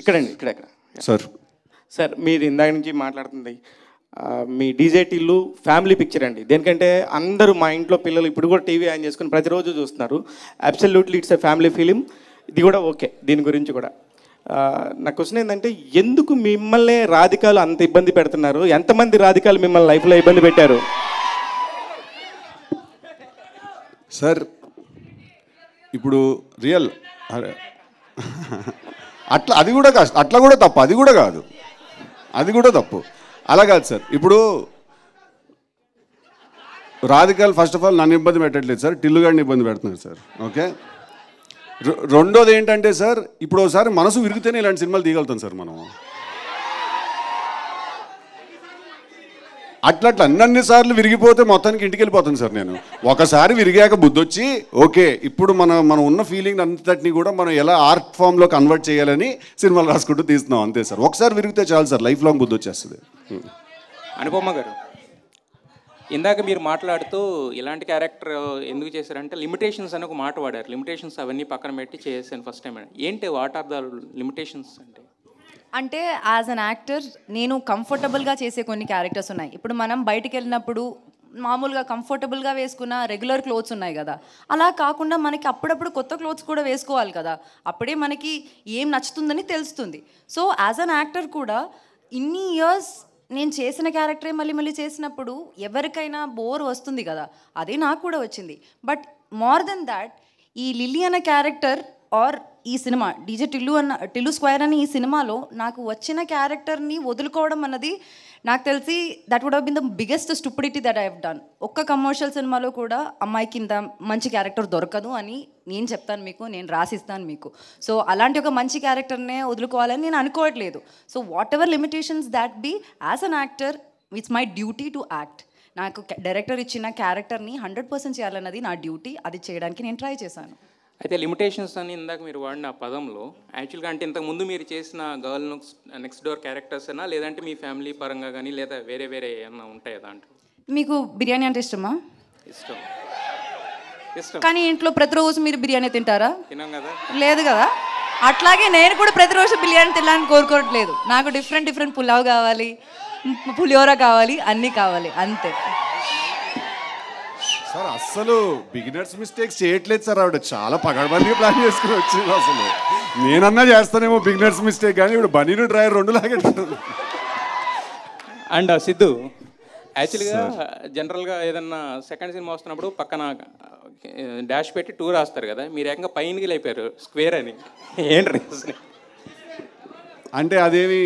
ఇక్కడండి ఇక్కడ sir sir మీరు ఇందాక నుంచి మాట్లాడుతుంది మీ డీజే టిల్లు ఫ్యామిలీ పిక్చర్ అండి. దేనికంటే అందరూ మా ఇంట్లో పిల్లలు ఇప్పుడు కూడా టీవీ ఆన్ చేసుకుని ప్రతిరోజు చూస్తున్నారు. Absolutely it's a family film. ఇది కూడా ఓకే. దీని గురించి కూడా నా క్వశ్చన్ ఏంటంటే, ఎందుకు మిమ్మల్ని రాధికాలు అంత ఇబ్బంది పెడుతున్నారు? ఎంతమంది రాధికాలు మిమ్మల్ని లైఫ్లో ఇబ్బంది పెట్టారు? సార్ ఇప్పుడు రియల్ అట్లా అది కూడా కాదు, అట్లా కూడా తప్పు, అది కూడా కాదు, అది కూడా తప్పు. అలా కాదు సార్. ఇప్పుడు రాధికాలు ఫస్ట్ ఆఫ్ ఆల్ నన్ను ఇబ్బంది పెట్టట్లేదు సార్, టిల్లు గారిని ఇబ్బంది పెడుతున్నారు సార్. ఓకే. రెండోది ఏంటంటే సార్, ఇప్పుడు ఒకసారి మనసు విరిగితేనే ఇలాంటి సినిమాలు తీయగలుగుతాం సార్ మనం. అట్లా అన్నన్నిసార్లు విరిగిపోతే మొత్తానికి ఇంటికి వెళ్ళిపోతాను సార్ నేను. ఒకసారి విరిగాక బుద్ధొచ్చి ఓకే ఇప్పుడు మనం ఉన్న ఫీలింగ్ అంతటిని కూడా మనం ఎలా ఆర్ట్ ఫామ్లో కన్వర్ట్ చేయాలని సినిమాలు రాసుకుంటూ తీస్తున్నాం అంతే సార్. ఒకసారి విరిగితే చాలు సార్, లైఫ్ లాంగ్ బుద్ధి వచ్చేస్తుంది. అనుపమ గారు, ఇందాక మీరు మాట్లాడుతూ ఇలాంటి క్యారెక్టర్ ఎందుకు చేశారంటే లిమిటేషన్స్ అని ఒక మాట వాడారు. లిమిటేషన్స్ అవన్నీ పక్కన పెట్టి చేశాను ఫస్ట్ టైం. ఏంటి వాట్ ఆర్ ద లిమిటేషన్స్ అంటే యాజ్ అన్ యాక్టర్ నేను కంఫర్టబుల్గా చేసే కొన్ని క్యారెక్టర్స్ ఉన్నాయి. ఇప్పుడు మనం బయటికి వెళ్ళినప్పుడు మామూలుగా కంఫర్టబుల్గా వేసుకున్న రెగ్యులర్ క్లోత్స్ ఉన్నాయి కదా, అలా కాకుండా మనకి అప్పుడప్పుడు కొత్త క్లోత్స్ కూడా వేసుకోవాలి కదా, అప్పుడే మనకి ఏం నచ్చుతుందని తెలుస్తుంది. సో యాజ్ అన్ యాక్టర్ కూడా ఇన్ని ఇయర్స్ నేను చేసిన క్యారెక్టరే మళ్ళీ చేసినప్పుడు ఎవరికైనా బోర్ వస్తుంది కదా, అదే నాకు కూడా వచ్చింది. బట్ మోర్ దెన్ దాట్, ఈ లిల్లీ అన్న క్యారెక్టర్ ఆర్ ఈ సినిమా టిల్లు స్క్వేర్ అని ఈ సినిమాలో నాకు వచ్చిన క్యారెక్టర్ని వదులుకోవడం అన్నది నాకు తెలిసి that would have been the biggest stupidity that I have done. ఒక్క కమర్షియల్ సినిమాలో కూడా అమ్మాయికి ఇంత మంచి క్యారెక్టర్ దొరకదు అని నేను చెప్తాను మీకు, నేను రాసిస్తాను మీకు. సో అలాంటి ఒక మంచి క్యారెక్టర్నే వదులుకోవాలని నేను అనుకోవట్లేదు. So whatever limitations that be, as an actor it's my duty to act. నాకు డైరెక్టర్ ఇచ్చిన క్యారెక్టర్ని 100% చేయాలన్నది నా డ్యూటీ. అది చేయడానికి నేను ట్రై చేశాను. అయితే లిమిటేషన్స్ అని ఇందాక మీరు వాడిన పదంలో యాక్చువల్గా అంటే ఇంతకుముందు మీరు చేసిన గర్ల్ నెక్స్ట్ డోర్ క్యారెక్టర్స్ అయినా లేదంటే మీ ఫ్యామిలీ పరంగా కానీ లేదా వేరే ఏమన్నా ఉంటాయా దాంట్లో? మీకు బిర్యానీ అంటే ఇష్టమా? ఇష్టం. కానీ ఇంట్లో ప్రతిరోజు మీరు బిర్యానీ తింటారా? తినాం కదా. లేదు కదా. అట్లాగే నేను కూడా ప్రతిరోజు బిర్యానీ తినాలని కోరుకోవట్లేదు. నాకు డిఫరెంట్ పులావ్ కావాలి, పులిహోర కావాలి, అన్నీ కావాలి, అంతే సార్. అస్సలు బిగినర్స్ మిస్టేక్స్ చేయట్లేదు సార్. ఆవిడ చాలా పగడబందిగా ప్లాన్ చేసుకుని వచ్చింది. అసలు నేనన్నా చేస్తానేమో బిగినర్స్ మిస్టేక్, కానీ ఇప్పుడు బనీను డ్రైవర్ రెండు లాగే. అండ్ సిద్ధు, యాక్చువల్గా జనరల్గా ఏదన్నా సెకండ్ సినిమా వస్తున్నప్పుడు పక్కన డాష్ పెట్టి టూర్ రాస్తారు కదా, మీరు ఏకంగా పైనకి లేపారు స్క్వేర్ అని. ఏంటి రీజన్? అంటే అదేమి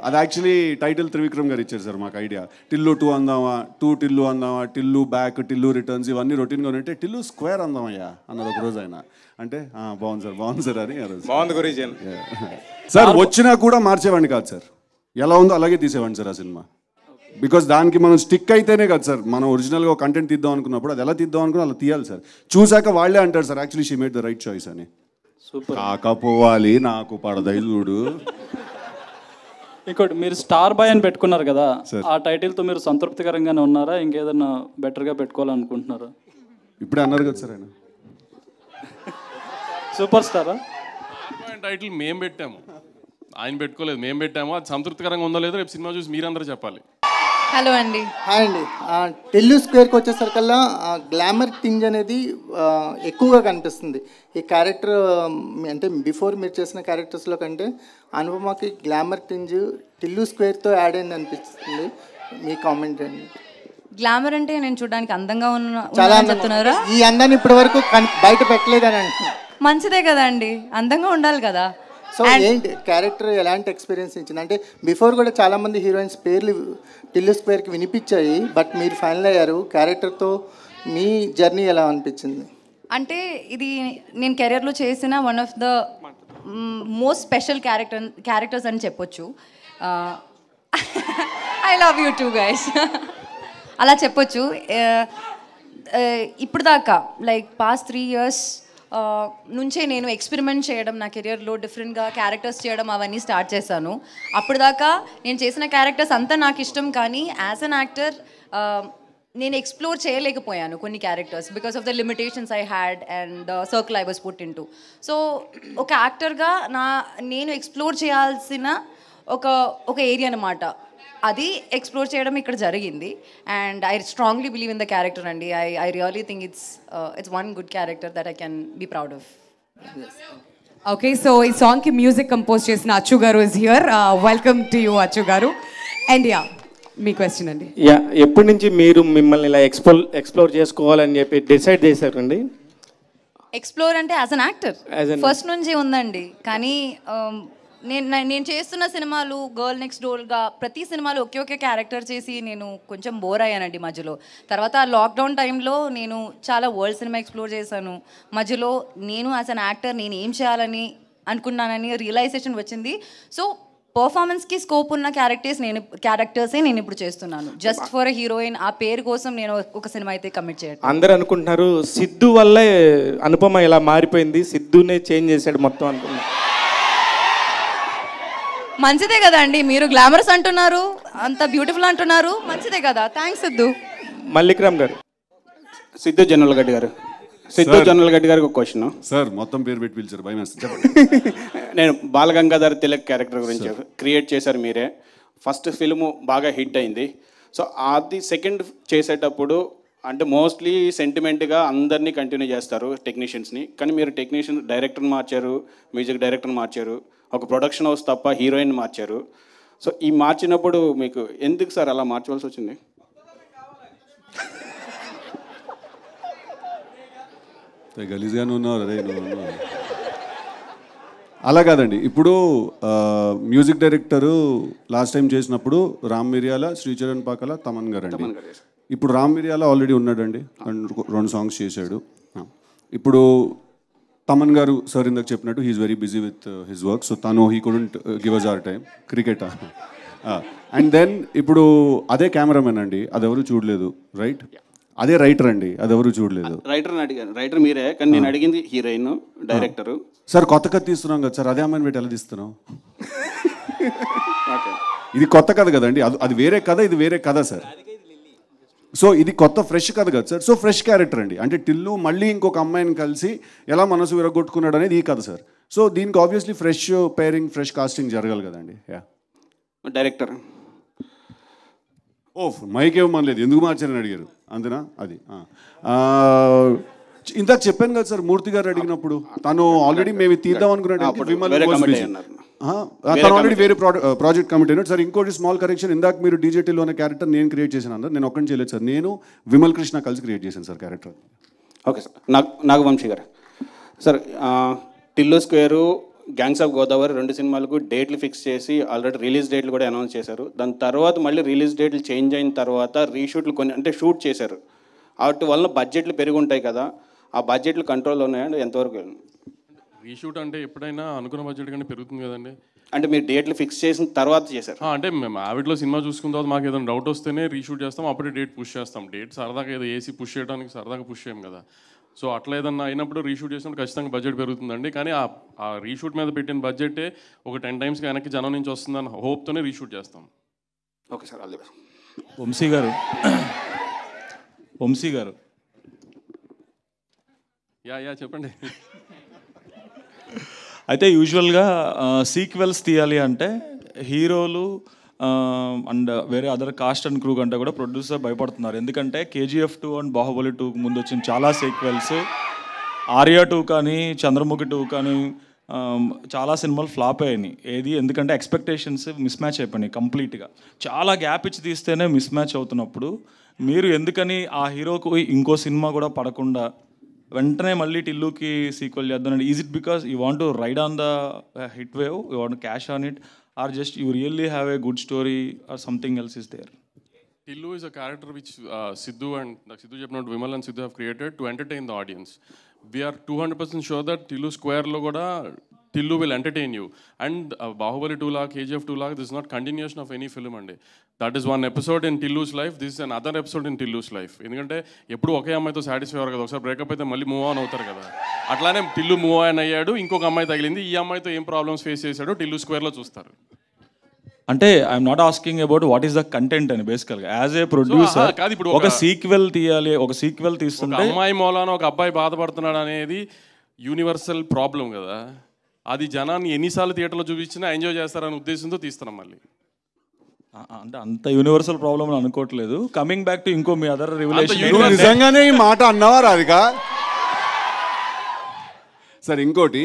అది యాక్చువల్లీ టైటిల్ త్రివిక్రమ్ గారు ఇచ్చారు సార్ మాకు ఐడియా. టిల్లు 2 అందామా, టిల్లు అందామా, టిల్లు బ్యాక్, టిల్లు రిటర్న్స్, ఇవన్నీ రొటీన్గా ఉంటే టిల్లు స్క్వేర్ అందామయ్యా అన్నారు ఒక రోజు ఆయన. అంటే బాగుంది సార్ అని. బాగుంది గురించి సార్. వచ్చినా కూడా మార్చేవాడిని కాదు సార్, ఎలా ఉందో అలాగే తీసేవాడిని సార్ ఆ సినిమా. బికాస్ దానికి మనం స్టిక్ అయితేనే కదా సార్ మనం ఒరిజినల్గా కంటెంట్ తీద్దాం అనుకున్నప్పుడు అది ఎలా తీద్దాం అనుకున్నా అలా తీయాలి సార్. చూసాక వాళ్ళే అంటారు sir actually she made the right choice అని. కాకపోవాలి నాకు పడదైదుడు. ఇంకోటి, మీరు స్టార్ బాయ్ అని పెట్టుకున్నారు కదా, ఆ టైటిల్తో మీరు సంతృప్తికరంగానే ఉన్నారా? ఇంకేదన్నా బెటర్గా పెట్టుకోవాలనుకుంటున్నారా? ఇప్పుడే అన్నారు కదా సార్ ఆయన సూపర్ స్టారా. టైటిల్ మేము పెట్టాము, ఆయన పెట్టుకోలేదు, మేము పెట్టాము. అది సంతృప్తికరంగా ఉందో లేదో రేపు సినిమా చూసి మీరందరూ చెప్పాలి. హలో అండి. హాయ్ అండి. టిల్లు స్క్వేర్కి వచ్చేసరికల్లా గ్లామర్ థింగ్ అనేది ఎక్కువగా కనిపిస్తుంది ఈ క్యారెక్టర్. అంటే బిఫోర్ మీరు చేసిన క్యారెక్టర్స్లో కంటే అనుపమకి గ్లామర్ థింగ్ టిల్లు స్క్వేర్తో యాడ్ అయింది అనిపిస్తుంది. మీ కామెంట్ అండి. గ్లామర్ అంటే నేను చూడడానికి అందంగా చాలా చెప్తున్నారా? ఈ అందాన్ని ఇప్పటి వరకు బయట పెట్టలేదని అంటున్నాను. మంచిదే కదండి, అందంగా ఉండాలి కదా. సో ఏంటి క్యారెక్టర్ ఎలాంటి ఎక్స్పీరియన్స్ ఇచ్చింది? అంటే బిఫోర్ కూడా చాలామంది హీరోయిన్స్ పేర్లు టిల్లు స్క్వేర్కి వినిపించాయి, బట్ మీరు ఫైనల్ అయ్యారు. క్యారెక్టర్తో మీ జర్నీ ఎలా అనిపించింది? అంటే ఇది నేను కెరియర్లో చేసిన one of the most special characters అని చెప్పొచ్చు. I love you two guys అలా చెప్పొచ్చు. ఇప్పుడు దాకా లైక్ పాస్ట్ 3 years నుంచే నేను ఎక్స్పెరిమెంట్ చేయడం నా కెరియర్లో, డిఫరెంట్గా క్యారెక్టర్స్ చేయడం అవన్నీ స్టార్ట్ చేశాను. అప్పుడు దాకా నేను చేసిన క్యారెక్టర్స్ అంతా నాకు ఇష్టం, కానీ యాజ్ అన్ యాక్టర్ నేను ఎక్స్ప్లోర్ చేయలేకపోయాను కొన్ని characters because of the limitations I had and the circle I was put in to. So ఒక యాక్టర్గా నేను ఎక్స్ప్లోర్ చేయాల్సిన ఒక ఏరియా అనమాట, అది ఎక్స్ప్లోర్ చేయడం ఇక్కడ జరిగింది. And I strongly believe in the character అండి. I really think it's one good character that I can be proud of. Okay, so ఈ సాంగ్కి మ్యూజిక్ కంపోజ్ చేసిన Achu garu is here. Welcome to you Achu garu. And yeah, మీ question అండి. Yeah, ఎప్పటి నుంచి మీరు మిమ్మల్ని ఇలా ఎక్స్ప్లోర్ చేసుకోవాలని చెప్పి డిసైడ్ చేశారండి? ఎక్స్ప్లోర్ అంటే యాజ్ అన్ యాక్టర్ ఫస్ట్ నుంచి ఉందండి. కానీ నేను చేస్తున్న సినిమాలు గర్ల్ నెక్స్ట్ డోర్గా ప్రతి సినిమాలో ఒకే క్యారెక్టర్ చేసి నేను కొంచెం బోర్ అయ్యానండి మధ్యలో. తర్వాత లాక్డౌన్ టైంలో నేను చాలా వరల్డ్ సినిమా ఎక్స్ప్లోర్ చేశాను. మధ్యలో నేను యాజ్ అన్ యాక్టర్ నేను ఏం చేయాలని అనుకున్నానని రియలైజేషన్ వచ్చింది. సో పర్ఫార్మెన్స్కి స్కోప్ ఉన్న క్యారెక్టర్సే నేను ఇప్పుడు చేస్తున్నాను. జస్ట్ ఫర్ అ హీరోయిన్ ఆ పేరు కోసం నేను ఒక సినిమా అయితే కమిట్ చేయడం. అందరూ అనుకుంటున్నారు సిద్ధు వల్లే అనుపమ ఇలా మారిపోయింది, సిద్ధునే చేంజ్ చేశాడు మొత్తం అనుకున్నారు. మంచిదే కదా అండి, మీరు గ్లామరస్ అంటున్నారు, అంత బ్యూటిఫుల్ అంటున్నారు, మంచిదే కదా. థ్యాంక్స్ సిద్ధు. మల్లిక్రామ్ గారు. సిద్ధు జనరల్ గడ్డి గారు, సిద్ధు జనరల్ గడ్డి గారికి ఒక క్వశ్చన్. సార్ మొత్తం పేరు పెట్టి పిలిచారు, భయం వేస్తుంది. నేను బాలగంగాధర్ తిలక్ క్యారెక్టర్ గురించి క్రియేట్ చేశారు మీరే. ఫస్ట్ ఫిల్ము బాగా హిట్ అయింది. సో అది సెకండ్ చేసేటప్పుడు అంటే మోస్ట్లీ సెంటిమెంట్గా అందరినీ కంటిన్యూ చేస్తారు టెక్నీషియన్స్ని. కానీ మీరు డైరెక్టర్ని మార్చారు, మ్యూజిక్ డైరెక్టర్ని మార్చారు, ఒక ప్రొడక్షన్ హౌస్ తప్ప హీరోయిన్ మార్చారు. సో ఈ మార్చినప్పుడు మీకు ఎందుకు సార్ అలా మార్చవలసి వచ్చింది? గలీజ్గానే ఉన్నారు అదే. అలా కాదండి, ఇప్పుడు మ్యూజిక్ డైరెక్టరు లాస్ట్ టైం చేసినప్పుడు రామ్ మిరియాల, శ్రీచరణ్ పాకల, తమన్ గారు అండి. ఇప్పుడు రామ్ మిరియాల ఆల్రెడీ ఉన్నాడండి, 2 సాంగ్స్ చేశాడు. ఇప్పుడు తమన్ గారు సార్ ఇందాక చెప్పినట్టు he's very busy with his work. So తను he couldn't give us our time cricket. And then ఇప్పుడు అదే కెమెరామెన్ అండి, అదెవరు చూడలేదు, రైట్? అదే రైటర్ అండి, అదెవరు చూడలేదు. రైటర్ని అడిగాను, రైటర్ మీరే, కానీ నేను అడిగింది హీరోయిన్ డైరెక్టరు. సార్ కొత్త కథ తీస్తున్నాం కదా సార్, అదే అమ్మాయిని పెట్టి ఎలా తీస్తున్నాం? ఇది కొత్త కథ కదండి, అది వేరే కథ, ఇది వేరే కథ సార్. సో ఇది కొత్త ఫ్రెష్ కథ కదా సార్. సో ఫ్రెష్ క్యారెక్టర్ అండి, అంటే టిల్లు మళ్ళీ ఇంకొక అమ్మాయిని కలిసి ఎలా మనసు విరగొట్టుకున్నాడు అనేది ఈ కథ సార్. సో దీనికి obviously fresh pairing, fresh casting జరగాలి కదండి. యా, డైరెక్టర్ మైక్ ఇవ్వమనలేదు, ఎందుకు మార్చారని అడిగారు అంతేనా? అది ఇందాక చెప్పాను కదా సార్, మూర్తి గారు అడిగినప్పుడు తను ఆల్రెడీ మేము తీద్దాం అనుకున్నాడు, తను ఆల్రెడీ వేరే ప్రాజెక్ట్ కమిట్ అయినాడు సార్. ఇంకోటి స్మాల్ కరెక్షన్, ఇందాక మీరు డీజేటీలో ఉన్న క్యారెక్టర్ నేను క్రియేట్ చేశాను అన్నారు, నేను ఒక్కడిని చేయలేదు సార్, నేను విమల్ కృష్ణ కలిసి క్రియేట్ చేశాను sir character. Okay sir. Nagavamsi garu sir, Tillu square, gangs of Godavari 2 సినిమాలకు డేట్లు ఫిక్స్ చేసి ఆల్రెడీ రిలీజ్ డేట్లు కూడా అనౌన్స్ చేశారు. దాని తర్వాత మళ్ళీ రిలీజ్ డేట్లు చేంజ్ అయిన తర్వాత రీషూట్లు కొన్ని అంటే షూట్ చేశారు. వాటి వలన బడ్జెట్లు పెరిగి ఉంటాయి కదా, ఆ బడ్జెట్లు కంట్రోల్లో ఉన్నాయండి ఎంతవరకు? రీషూట్ అంటే ఎప్పుడైనా అనుకున్న బడ్జెట్ కంటే పెరుగుతుంది కదండి. అంటే మీరు డేట్లు ఫిక్స్ చేసిన తర్వాత చేశారు? అంటే మేము ఆవిడలో సినిమా చూసుకున్న తర్వాత మాకు ఏదైనా డౌట్ వస్తేనే రీషూట్ చేస్తాం, అప్పుడే డేట్ పుష్ చేస్తాం. డేట్ సరదాగా ఏదో ఏసీ పుష్ చేయడానికి సరదాగా పుష్ చేయం కదా. సో అట్లా ఏదన్నా అయినప్పుడు రీషూట్ చేసినప్పుడు ఖచ్చితంగా బడ్జెట్ పెరుగుతుందండి. కానీ ఆ రీషూట్ మీద పెట్టిన బడ్జెటే ఒక 10 times వెనక్కి జనం నుంచి వస్తుందని హోప్తోనే రీషూట్ చేస్తాం. Okay sir, all the best. Vamshi గారు యా చెప్పండి. అయితే యూజువల్గా సీక్వెల్స్ తీయాలి అంటే హీరోలు అండ్ వేరే అదర్ కాస్ట్ అండ్ క్రూ కంటే కూడా ప్రొడ్యూసర్ భయపడుతున్నారు. ఎందుకంటే KGF 2 అండ్ బాహుబలి 2 ముందు వచ్చిన చాలా సీక్వెల్స్, ఆర్యా 2 కానీ చంద్రముఖి 2 కానీ చాలా సినిమాలు ఫ్లాప్ అయ్యాయి. ఎందుకంటే ఎక్స్పెక్టేషన్స్ మిస్ మ్యాచ్ అయిపోయినాయి కంప్లీట్గా. చాలా గ్యాప్ ఇచ్చి తీస్తేనే మిస్ మ్యాచ్ అవుతున్నప్పుడు మీరు ఎందుకని ఆ హీరోకు ఇంకో సినిమా కూడా పడకుండా వెంటనే మళ్ళీ టిల్లుకి సీక్వెల్ చేద్దానండి? Is it because you want to ride on the hit wave, you want cash on it, or just you really have a good story or something else is there? Tillu is a character which Sidhu and Sidhu చెప్పినట్టు Vimal and Sidhu have created to entertain the audience. We are 200% sure that Tillu Square lo kuda Tillu will entertain you. And Bahubali 2 lakh, KGF 2 lakh, this is not continuation of any film andi. That is one episode in Tillu's life. This is another episode in Tillu's life. ఎందుకంటే ఎప్పుడు ఒకే అమ్మాయితో satisfy అవ్వరు కదా, ఒకసారి breakup అయితే మళ్ళీ move on అవుతారు కదా. అట్లానే టిల్లు మూవ్ ఆన్ అయ్యాడు, ఇంకొక అమ్మాయి తగిలింది, ఈ అమ్మాయితో ఏం ప్రాబ్లమ్స్ ఫేస్ చేశాడో టిల్లు స్క్వేర్లో చూస్తారు. అంటే I'm not asking about what is the content అని బేసికల్గా యాజ్ ఏ ప్రొడ్యూసర్ కాదు, ఇప్పుడు ఒక సీక్వెల్ తీయాలి, ఒక సీక్వెల్ తీస్తుంటే అమ్మాయి మూలాన ఒక అబ్బాయి బాధపడుతున్నాడు అనేది యూనివర్సల్ ప్రాబ్లం కదా. అది జనాన్ని ఎన్నిసార్లు థియేటర్లో చూపించినా ఎంజాయ్ చేస్తారనే ఉద్దేశంతో తీస్తున్నాం. మళ్ళీ అంటే అంత యూనివర్సల్ ప్రాబ్లమ్ అనుకోవట్లేదు. కమింగ్ బ్యాక్ టు ఇంకో మీ అదర్ రివల్యూషన్, నిజంగానే ఈ మాట అన్నావా రాధిక? సార్ ఇంకోటి